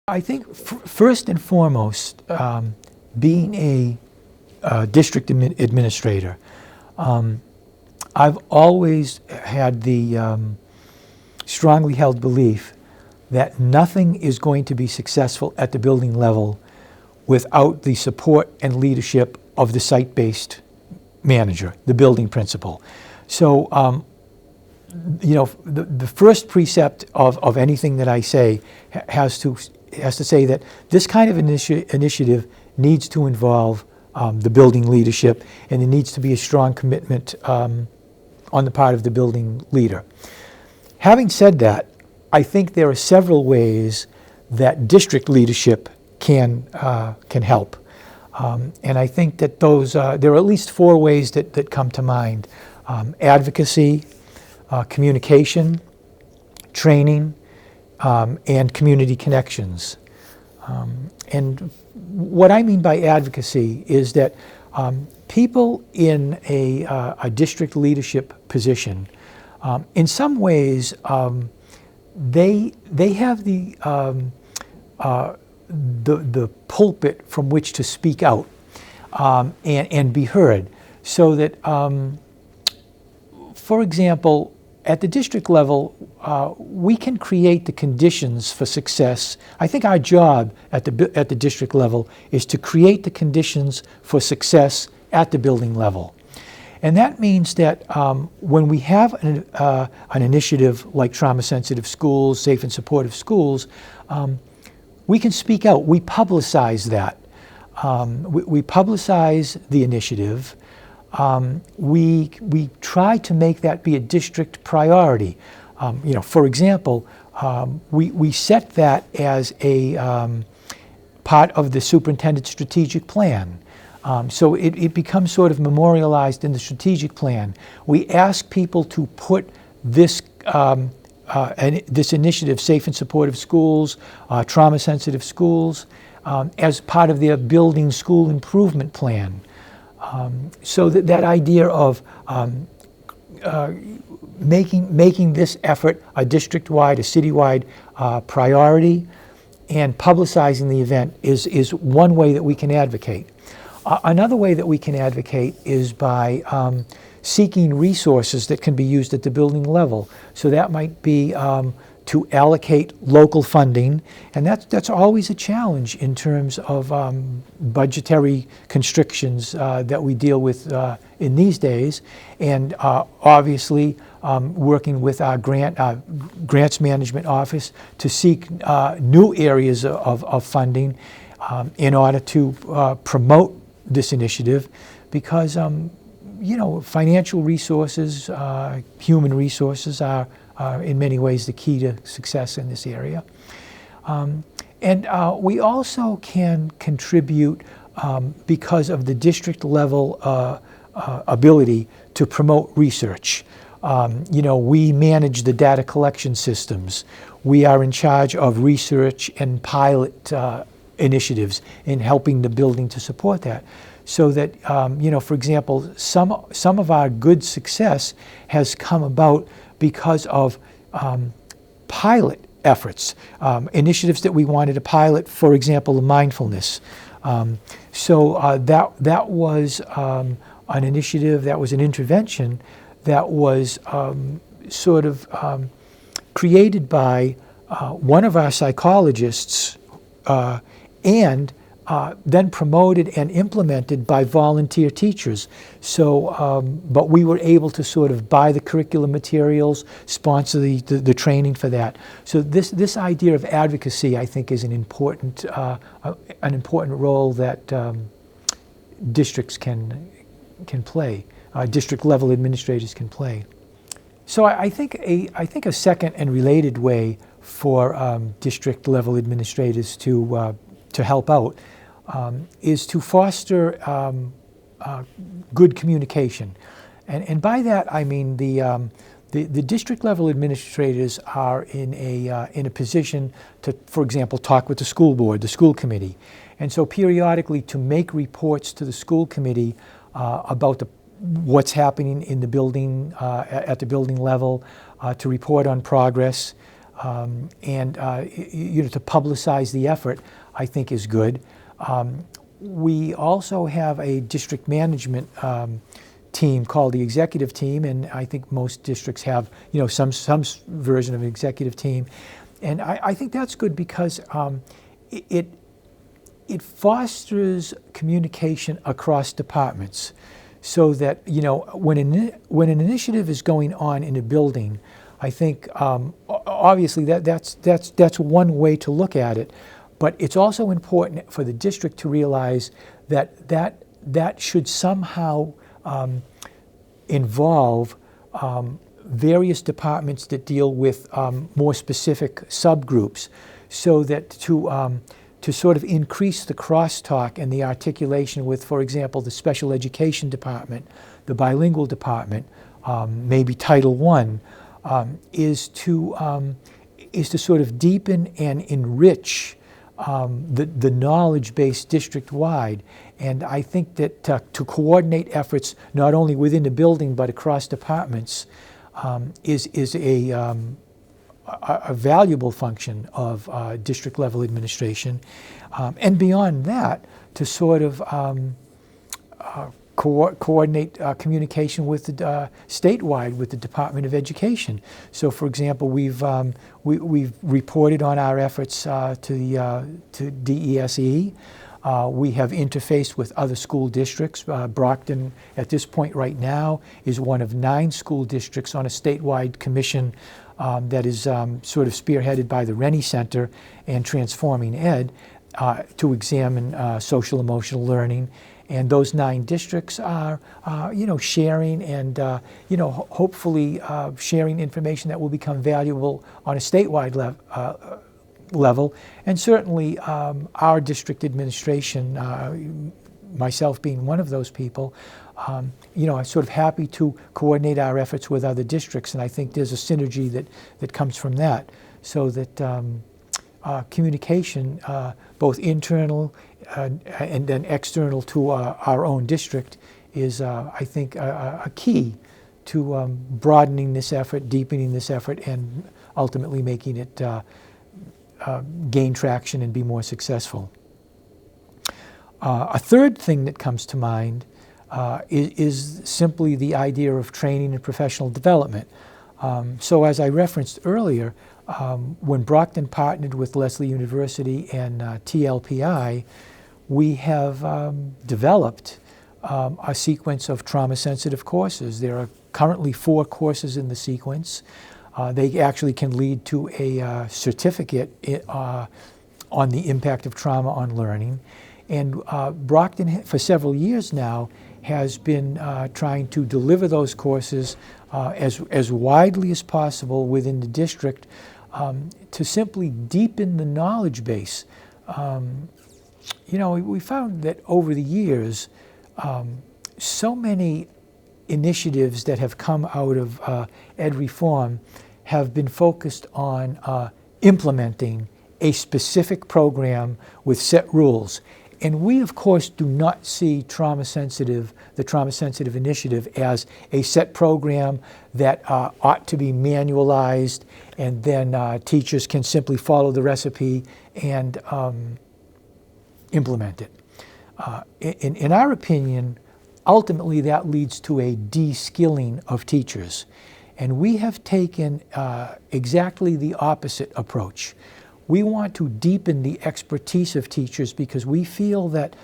I think first and foremost, being a district administrator, I've always had the strongly held belief that nothing is going to be successful at the building level without the support and leadership of the site-based manager, the building principal. So, the first precept of anything that I say has to say that this kind of initiative needs to involve the building leadership, and there needs to be a strong commitment on the part of the building leader. Having said that, I think there are several ways that district leadership can help. And I think that there are at least 4 ways that come to mind. Advocacy, communication, training, and community connections. And what I mean by advocacy is that people in a district leadership position, in some ways, they have the pulpit from which to speak out and be heard. So that, for example, at the district level, we can create the conditions for success. I think our job at the district level is to create the conditions for success at the building level. And that means that when we have an initiative like trauma-sensitive schools, safe and supportive schools, we can speak out. We publicize that. We publicize the initiative. We try to make that be a district priority. For example, we set that as a part of the superintendent's strategic plan. So it becomes sort of memorialized in the strategic plan. We ask people to put this initiative, Safe and Supportive Schools, Trauma-Sensitive Schools, as part of their building school improvement plan. So that idea of making this effort a district-wide, a city-wide priority, and publicizing the event is one way that we can advocate. Another way that we can advocate is by seeking resources that can be used at the building level. So that might be to allocate local funding, and that's always a challenge in terms of budgetary constrictions that we deal with in these days, and obviously working with our grants management office to seek new areas of funding in order to promote this initiative, because financial resources, human resources are in many ways the key to success in this area. And we also can contribute because of the district level ability to promote research. We manage the data collection systems. We are in charge of research and pilot initiatives in helping the building to support that. So that, for example, some of our good success has come about because of pilot efforts, initiatives that we wanted to pilot, for example, mindfulness. So that was an initiative, that was an intervention that was sort of created by one of our psychologists and then promoted and implemented by volunteer teachers. So, but we were able to sort of buy the curriculum materials, sponsor the training for that. So this idea of advocacy, I think, is an important role that districts can play. District level administrators can play. So I think a second and related way for district level administrators to help out is to foster good communication, and by that I mean the district level administrators are in a position to, for example, talk with the school board, the school committee, and so periodically to make reports to the school committee about what's happening in the building at the building level, to report on progress. and to publicize the effort, I think is good. We also have a district management team called the executive team, and I think most districts have some version of an executive team, and I think that's good because it fosters communication across departments, so that when an initiative is going on in a building, I think obviously that's one way to look at it, but it's also important for the district to realize that should somehow involve various departments that deal with more specific subgroups, so that to sort of increase the crosstalk and the articulation with, for example, the special education department, the bilingual department, maybe Title I, is to sort of deepen and enrich the knowledge base district-wide. And I think that to coordinate efforts not only within the building but across departments is a valuable function of district-level administration. And beyond that, to sort of coordinate communication with the statewide with the Department of Education. So, for example, we've reported on our efforts to DESE. We have interfaced with other school districts. Brockton, at this point right now, is one of 9 school districts on a statewide commission that is sort of spearheaded by the Rennie Center and Transforming Ed to examine social emotional learning. And those 9 districts are, sharing and, hopefully sharing information that will become valuable on a statewide level. And certainly our district administration, myself being one of those people, I'm sort of happy to coordinate our efforts with other districts. And I think there's a synergy that comes from that, so that communication, both internal and then external to our own district, is, I think, a key to broadening this effort, deepening this effort, and ultimately making it gain traction and be more successful. A third thing that comes to mind is simply the idea of training and professional development. So as I referenced earlier, when Brockton partnered with Lesley University and TLPI, we have developed a sequence of trauma-sensitive courses. There are currently 4 courses in the sequence. They actually can lead to a certificate on the impact of trauma on learning. And Brockton, for several years now, has been trying to deliver those courses as widely as possible within the district to simply deepen the knowledge base. We found that over the years, so many initiatives that have come out of ed reform have been focused on implementing a specific program with set rules. And we, of course, do not see the trauma-sensitive initiative as a set program that ought to be manualized, and then teachers can simply follow the recipe and implement it. In our opinion, ultimately that leads to a de-skilling of teachers. And we have taken exactly the opposite approach. We want to deepen the expertise of teachers because we feel that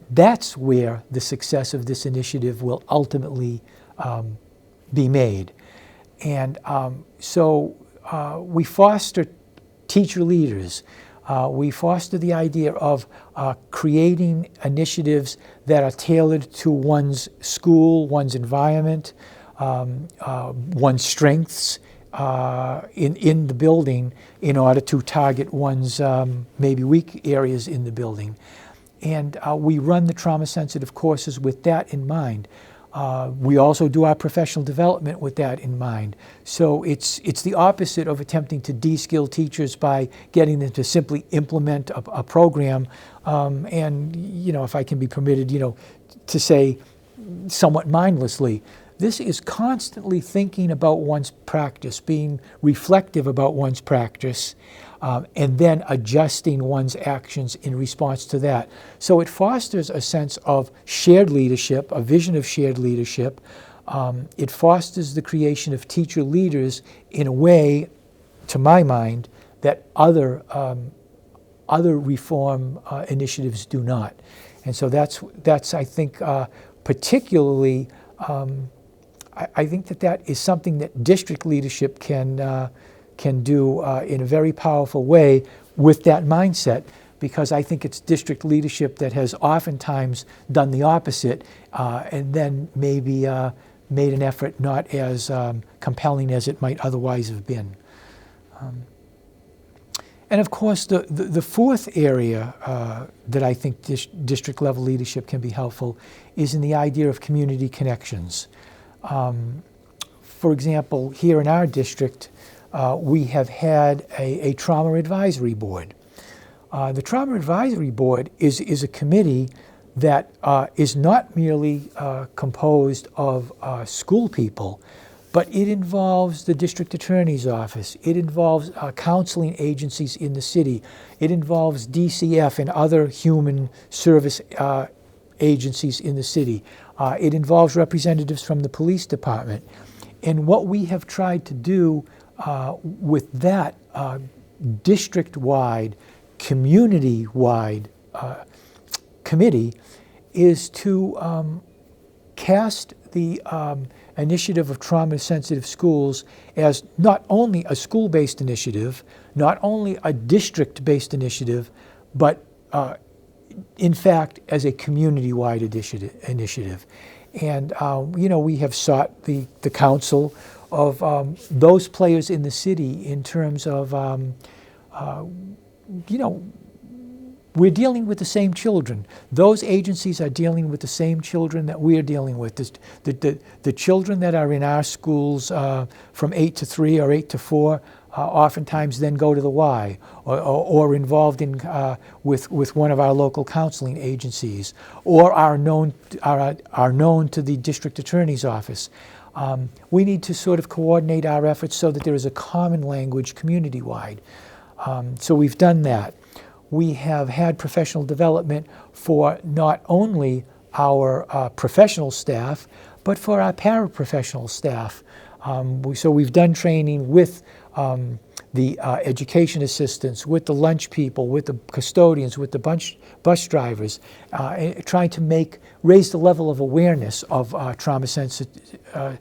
that's where the success of this initiative will ultimately be made. And so we foster teacher leaders. We foster the idea of creating initiatives that are tailored to one's school, one's environment, one's strengths in the building, in order to target one's maybe weak areas in the building. And we run the trauma-sensitive courses with that in mind. We also do our professional development with that in mind. So it's the opposite of attempting to de-skill teachers by getting them to simply implement a program, and if I can be permitted, to say somewhat mindlessly. This is constantly thinking about one's practice, being reflective about one's practice, and then adjusting one's actions in response to that. So it fosters a sense of shared leadership, a vision of shared leadership. It fosters the creation of teacher leaders in a way, to my mind, that other reform initiatives do not. And so that's I think, particularly, I think that is something that district leadership can do in a very powerful way with that mindset, because I think it's district leadership that has oftentimes done the opposite, and then maybe made an effort not as compelling as it might otherwise have been. And of course, the fourth area that I think district level leadership can be helpful is in the idea of community connections. For example, here in our district, we have had a trauma advisory board. The Trauma Advisory Board is a committee that is not merely composed of school people, but it involves the district attorney's office. It involves counseling agencies in the city. It involves DCF and other human service agencies in the city. It involves representatives from the police department. And what we have tried to do with that district-wide, community-wide committee is to cast the initiative of trauma-sensitive schools as not only a school-based initiative, not only a district-based initiative, but in fact as a community-wide initiative. And we have sought the counsel of those players in the city in terms of, we're dealing with the same children. Those agencies are dealing with the same children that we're dealing with. The children that are in our schools from 8 to 3 or 8 to 4 oftentimes then go to the Y or involved in with one of our local counseling agencies, or are known to the district attorney's office. We need to sort of coordinate our efforts so that there is a common language community-wide. So we've done that. We have had professional development for not only our professional staff, but for our paraprofessional staff. So we've done training with the education assistants, with the lunch people, with the custodians, with the bus drivers, trying to raise the level of awareness of trauma-sensitive,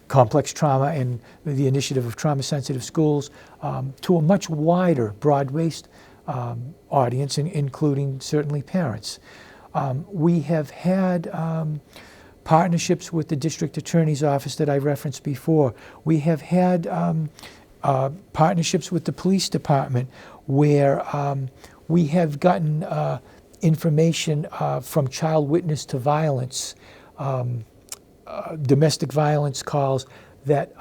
complex trauma and the initiative of trauma-sensitive schools to a much wider, broad-based audience, including certainly parents. We have had partnerships with the district attorney's office that I referenced before. We have had partnerships with the police department where we have gotten information from child witness to violence, domestic violence calls that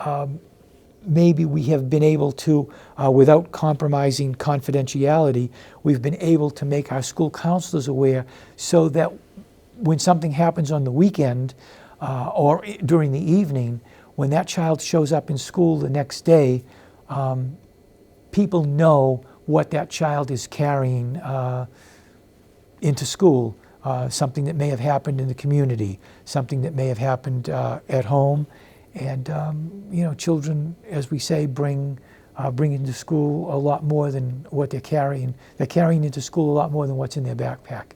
maybe we have been able to, without compromising confidentiality, we've been able to make our school counselors aware so that when something happens on the weekend or during the evening, when that child shows up in school the next day, people know what that child is carrying into school, something that may have happened in the community, something that may have happened at home. And children, as we say, bring into school a lot more than what they're carrying. They're carrying into school a lot more than what's in their backpack.